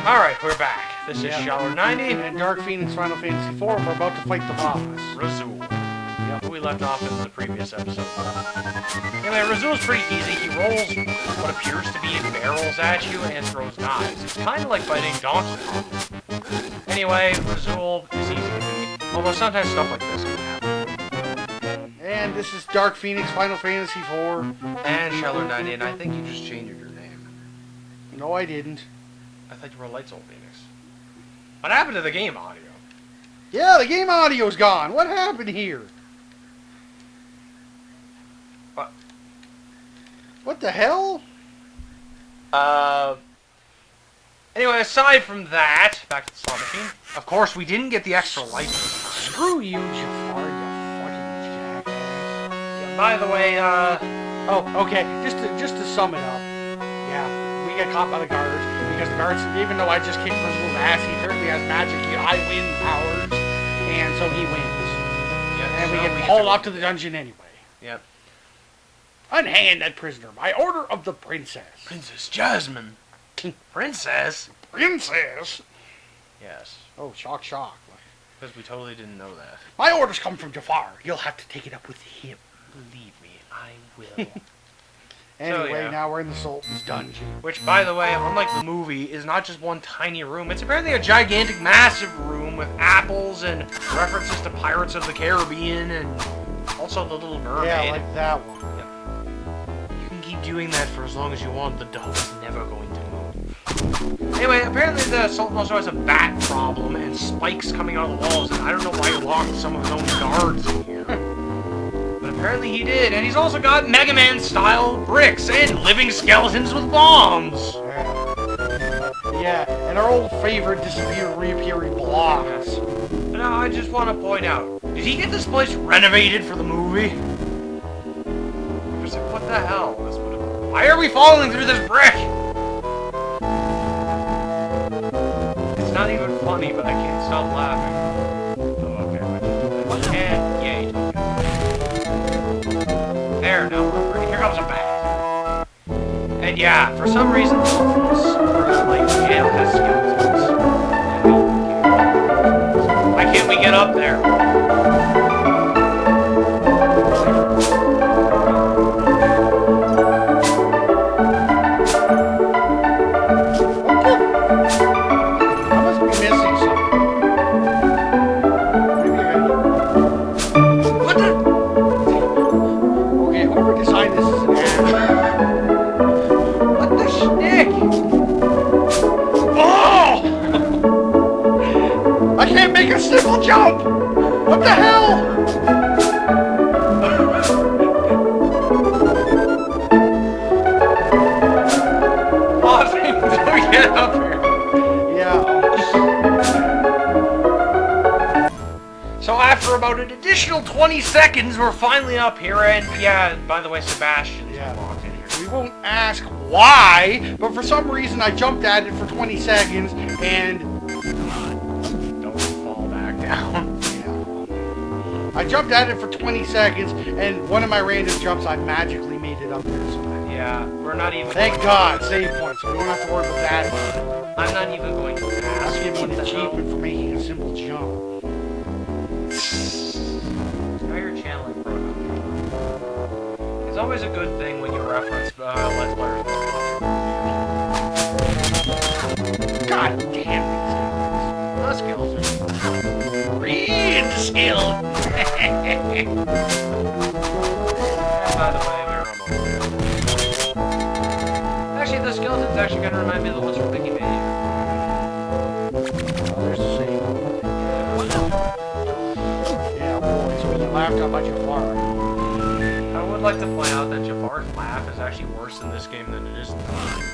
Alright, we're back. This is Shaller 90. And Dark Phoenix Final Fantasy IV. We're about to fight the boss. Razul. Yep, we left off in the previous episode. Anyway, Razul's pretty easy. He rolls what appears to be barrels at you and throws knives. It's kind of like fighting Donkey Kong. Anyway, Razul is easy to beat. Although sometimes stuff like this can happen. And this is Dark Phoenix Final Fantasy IV. And Shaller 90, and I think you just changed your name. No, I didn't. I thought you were Light Soul Phoenix. What happened to the game audio? Yeah, the game audio's gone. What happened here? What? What the hell? Anyway, aside from that, back to the slot machine. Of course, we didn't get the extra life. Screw you, Jafar, you fucking jackass. Yeah, by the way, Oh, okay. Just to sum it up. Yeah, we get caught by the guards. Because the guards, even though I just kicked Razul's ass, he apparently has magic I-win powers, and so he wins. Yeah, and so we get hauled off to the dungeon anyway. Yep. Unhand that prisoner by order of the princess. Princess Jasmine. Princess? Princess? Yes. Oh, shock, shock. Because we totally didn't know that. My orders come from Jafar. You'll have to take it up with him. Believe me, I will. Anyway, So, yeah. now we're in the Sultan's dungeon. Which, by the way, unlike the movie, is not just one tiny room. It's apparently a gigantic, massive room with apples and references to Pirates of the Caribbean and also the Little Mermaid. Yeah, like that one. Yep. You can keep doing that for as long as you want. The dog is never going to move. Anyway, apparently the Sultan also has a bat problem and spikes coming out of the walls, and I don't know why he locked some of his own guards in here. But apparently he did, and he's also got Mega Man-style bricks and living skeletons with bombs. Yeah, and our old favorite reappearing blocks. Now, I just want to point out, did he get this place renovated for the movie? I was like, what the hell? Why are we falling through this brick? It's not even funny, but I can't stop laughing. Oh, okay. And, yay. There, now we're free. Here comes a bat. And yeah, for some reason, like, jail has skeletons. Why can't we get up there? I must be missing something. What the? Okay, whoever designed this is an ass. What the schnick? Oh! I can't make a single jump! What the hell? Pausing to get up here. Yeah. So after about an additional 20 seconds, we're finally up here, and yeah, by the way, Sebastian's walked in here. We won't ask why, but for some reason I jumped at it for 20 seconds and... Don't fall back down. Yeah. I jumped at it for 20 seconds and one of my random jumps I magically made it up there somehow. Yeah, we're not even... Thank God, save points, so we don't have to worry about that. I'm not even going to ask. I'll give you what an the hell. achievement for making a simple jump. Now you're channeling Frodo. It's always a good thing when you reference Let's Players. God damn The skills. Read the skill. By the way, we're almost there. Actually, the skeletons actually kind of remind me of the ones from Mickey Mania. There's the same. Yeah, boy, so you laughed out about Jafar. I would like to point out that Jafar's laugh is actually worse in this game than it is in the movie.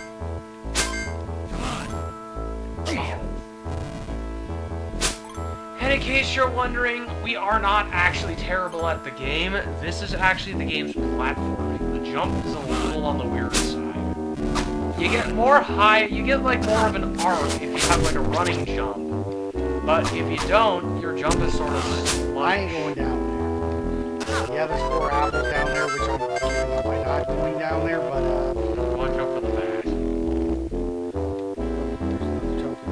And in case you're wondering, we are not actually terrible at the game. This is actually the game's platforming. The jump is a little on the weird side. You get more you get like more of an arc if you have like a running jump. But if you don't, your jump is sort of I ain't going down there. Yeah, there's 4 apples down there, which I'm giving up by not going down there, but watch out for the bat. there's another token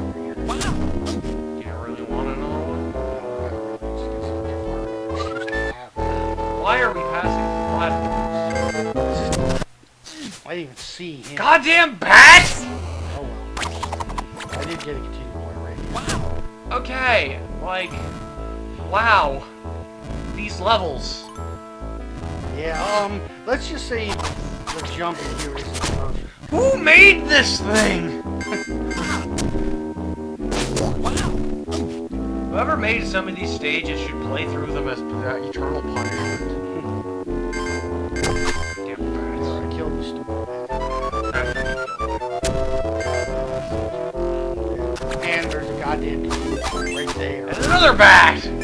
didn't even see him. Goddamn bats! Oh well. I did get a continue point right here. Okay, like, wow. These levels. Yeah, let's just say the jumping here isn't perfect. Who made this thing? Whoever made some of these stages should play through them as eternal punishment. Damn bats. I killed the stupid bat. And there's a goddamn right there. And another bat! And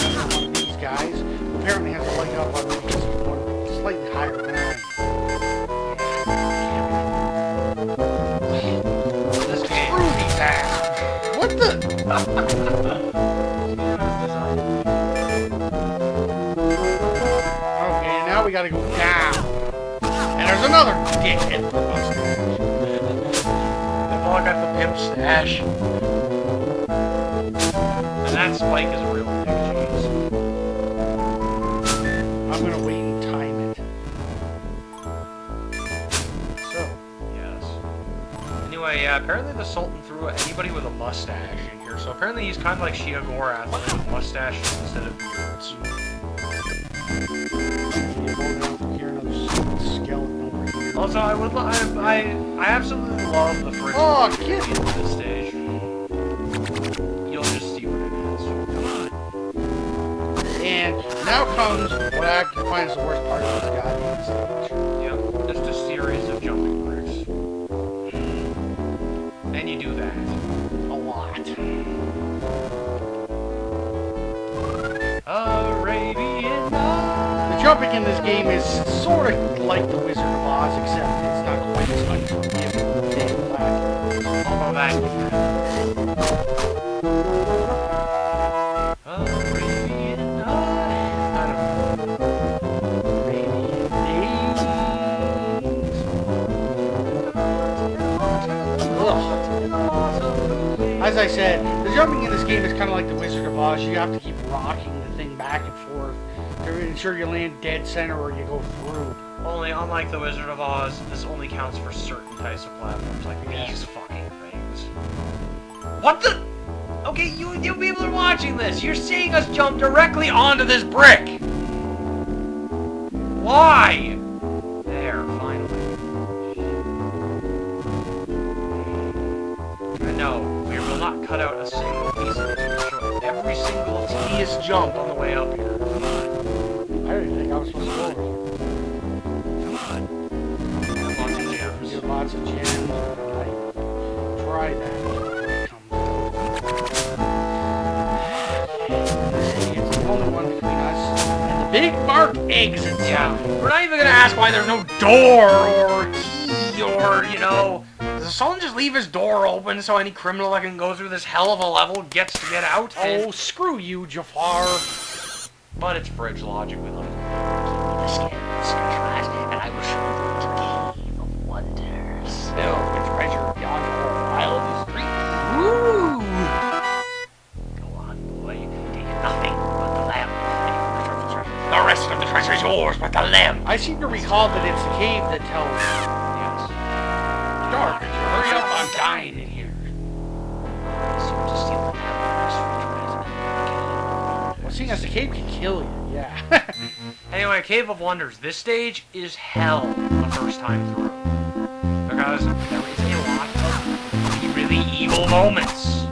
another one of these guys who apparently has a leg up on me because he's one slightly higher than I am. This game. Screw these assholes. What the? Okay, now we gotta go down. And there's another dickhead. Oh, I got the pimp stash. And that spike is a real dick, jeez. I'm gonna wait and time it. So. Yes. Anyway, yeah, apparently the Sultan threw anybody with a mustache in here, so apparently he's kind of like Shia Gorath with mustaches instead of beards. Also, I absolutely love the fridge. Oh, get at this stage. You'll just see what it is. Come on. And now comes what I find is the worst part of this goddamn stage. Yep, just a series of jumping bricks. And you do that. A lot. Arabian Nights. The jumping in this game is sort of like the Wizard of Oz, except it's not quite as unforgiving as Dave Black. Although that Arabian Nights. I don't know. Arabian Ugh. As I said, the jumping in this game is kind of like the Wizard of Oz. You have to keep rocking the thing back and forth to ensure you land dead center or you go through. Only, unlike the Wizard of Oz, this only counts for certain types of platforms, like these fucking things. What the? Okay, you people are watching this. You're seeing us jump directly onto this brick. Why? There, finally. I know, we will not cut out a single piece of it to show every single tedious jump on the way up here. I didn't think I was supposed to go over here. Lots of gems. Get lots of gems. I try that. It's the only one between us and the big marked exit. Yeah, we're not even gonna ask why there's no door or key or, you know, does someone just leave his door open so any criminal that can go through this hell of a level gets to get out? Oh, screw you, Jafar. But it's bridge logic, we love it. The skins, class, and I will show you the cave of wonders. Still, with treasure beyond the wildest dreams. Woo! Go on, boy. Take nothing but the lamp. The rest of the treasure is yours, but the lamp! I seem to recall that it's the cave that tells. Yes. Dark, hurry up, I'm dying in here. So to steal the lamp, Well, seeing as the cave can kill you, yeah. Anyway, Cave of Wonders. This stage is hell the first time through. Because there is a lot of really evil moments.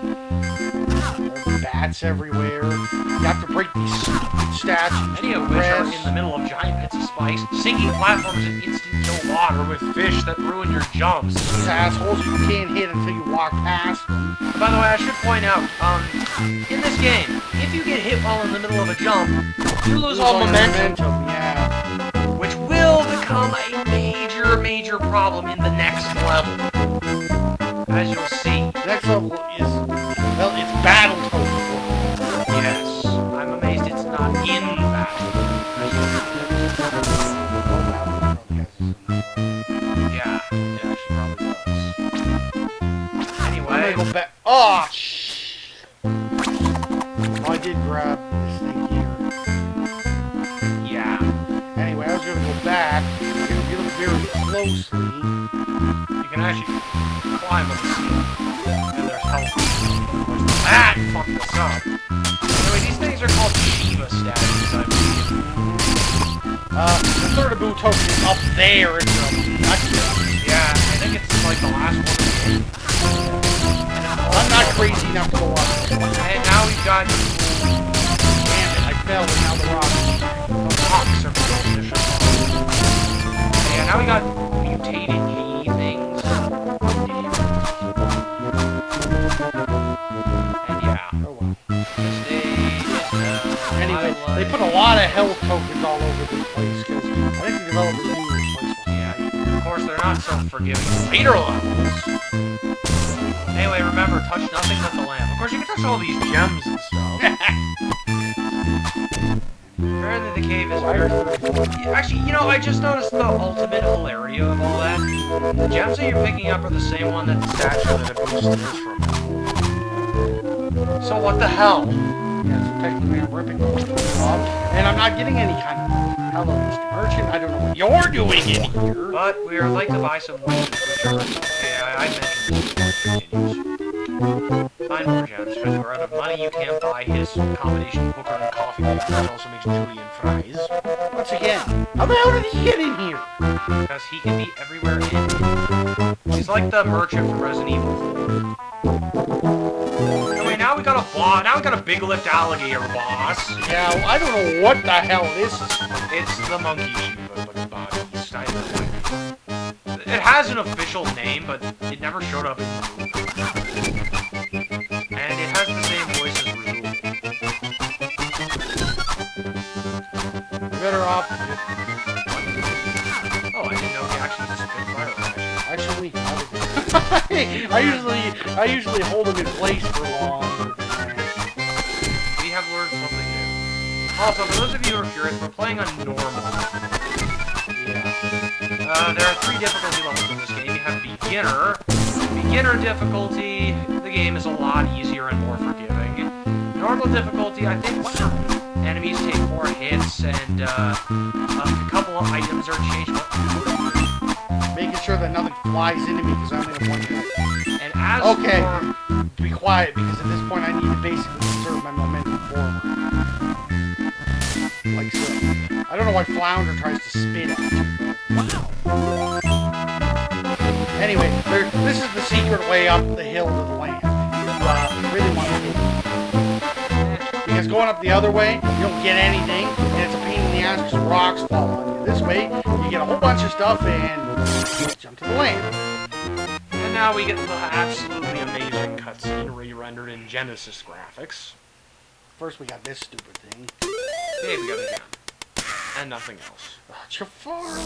Bats everywhere. You have to break these stupid statues. Many of which are in the middle of giant pits of spikes, sinking platforms in instant kill water with fish that ruin your jumps. These assholes you can't hit until you walk past them. By the way, I should point out, in this game, if you get hit while in the middle of a jump, you lose all momentum, Yeah. which will become a major problem in the next level. As you'll see. Next level is, well, it's Battletoads. Yes. I'm amazed it's not in battle. Yeah, she probably does. I'm Anyway. gonna go back. Oh, shh. Oh, I did grab this thing here. Yeah. Anyway, I was gonna go back. Get a very closely. You can actually climb up the ceiling. And there's health. Of course, that fucked us up. Anyway, these things are called Shiva statues, I believe. The third Abu token is up there in the Yeah, I think it's like the last one. I'm not crazy enough to go up. And now we've got... Damn it, I fell and now the rocks are position. Yeah, now we got mutated hay things. And yeah. Oh well. Anyway, they put a lot of health tokens all over this place because I think the developers knew this place was. Yeah, of course they're not so forgiving later levels. Anyway, remember, touch nothing but the lamp. Of course, you can touch all these gems and stuff. Apparently the cave is very... Actually, you know, I just noticed the ultimate hilarity of all that. The gems that you're picking up are the same one that the statue that Abu steals from. So what the hell? Yeah, so technically I'm ripping the off, and I'm not getting any kind of... Hello, Mr. Merchant, I don't know what you're doing in here. But we would like to buy some weapons, which are... Okay, I mentioned this continues. Find more gems, because we're out of money, you can't buy his combination of hooker and coffee maker, which also makes Julian fries. Once again, how the hell did he get in here? Because he can be everywhere in. He's like the merchant from Resident Evil 4. Anyway, now we got a boss. Now we got a big lift alligator boss. Yeah, well, I don't know what the hell this is. It's the monkey Shiva, but beast. I know. It has an official name, but it never showed up in the movie. And it has the same voice as Razul. You're better off. Oh, I didn't know he actually spit fire. Actually, I usually hold him in place for long. We have learned something new. Also, for those of you who are curious, we're playing on normal. Yeah. There are 3 difficulty levels in this game. You have beginner. Beginner difficulty, the game is a lot easier and more forgiving. Normal difficulty, I think certain enemies take more hits and a couple of items are changed. Making sure that nothing flies into me because I'm in a one hit. And as be quiet because at this point I need to basically conserve my momentum forward. Like so. I don't know why Flounder tries to spit at you. Wow. Anyway, this is the secret way up the hill to the land. You really want to do it. Because going up the other way, you don't get anything, and it's a pain in the ass because rocks fall on you. This way, you get a whole bunch of stuff and jump to the land. And now we get the absolutely amazing cutscene re-rendered in Genesis graphics. First we got this stupid thing. Hey, we got a gem. And nothing else. Jafar!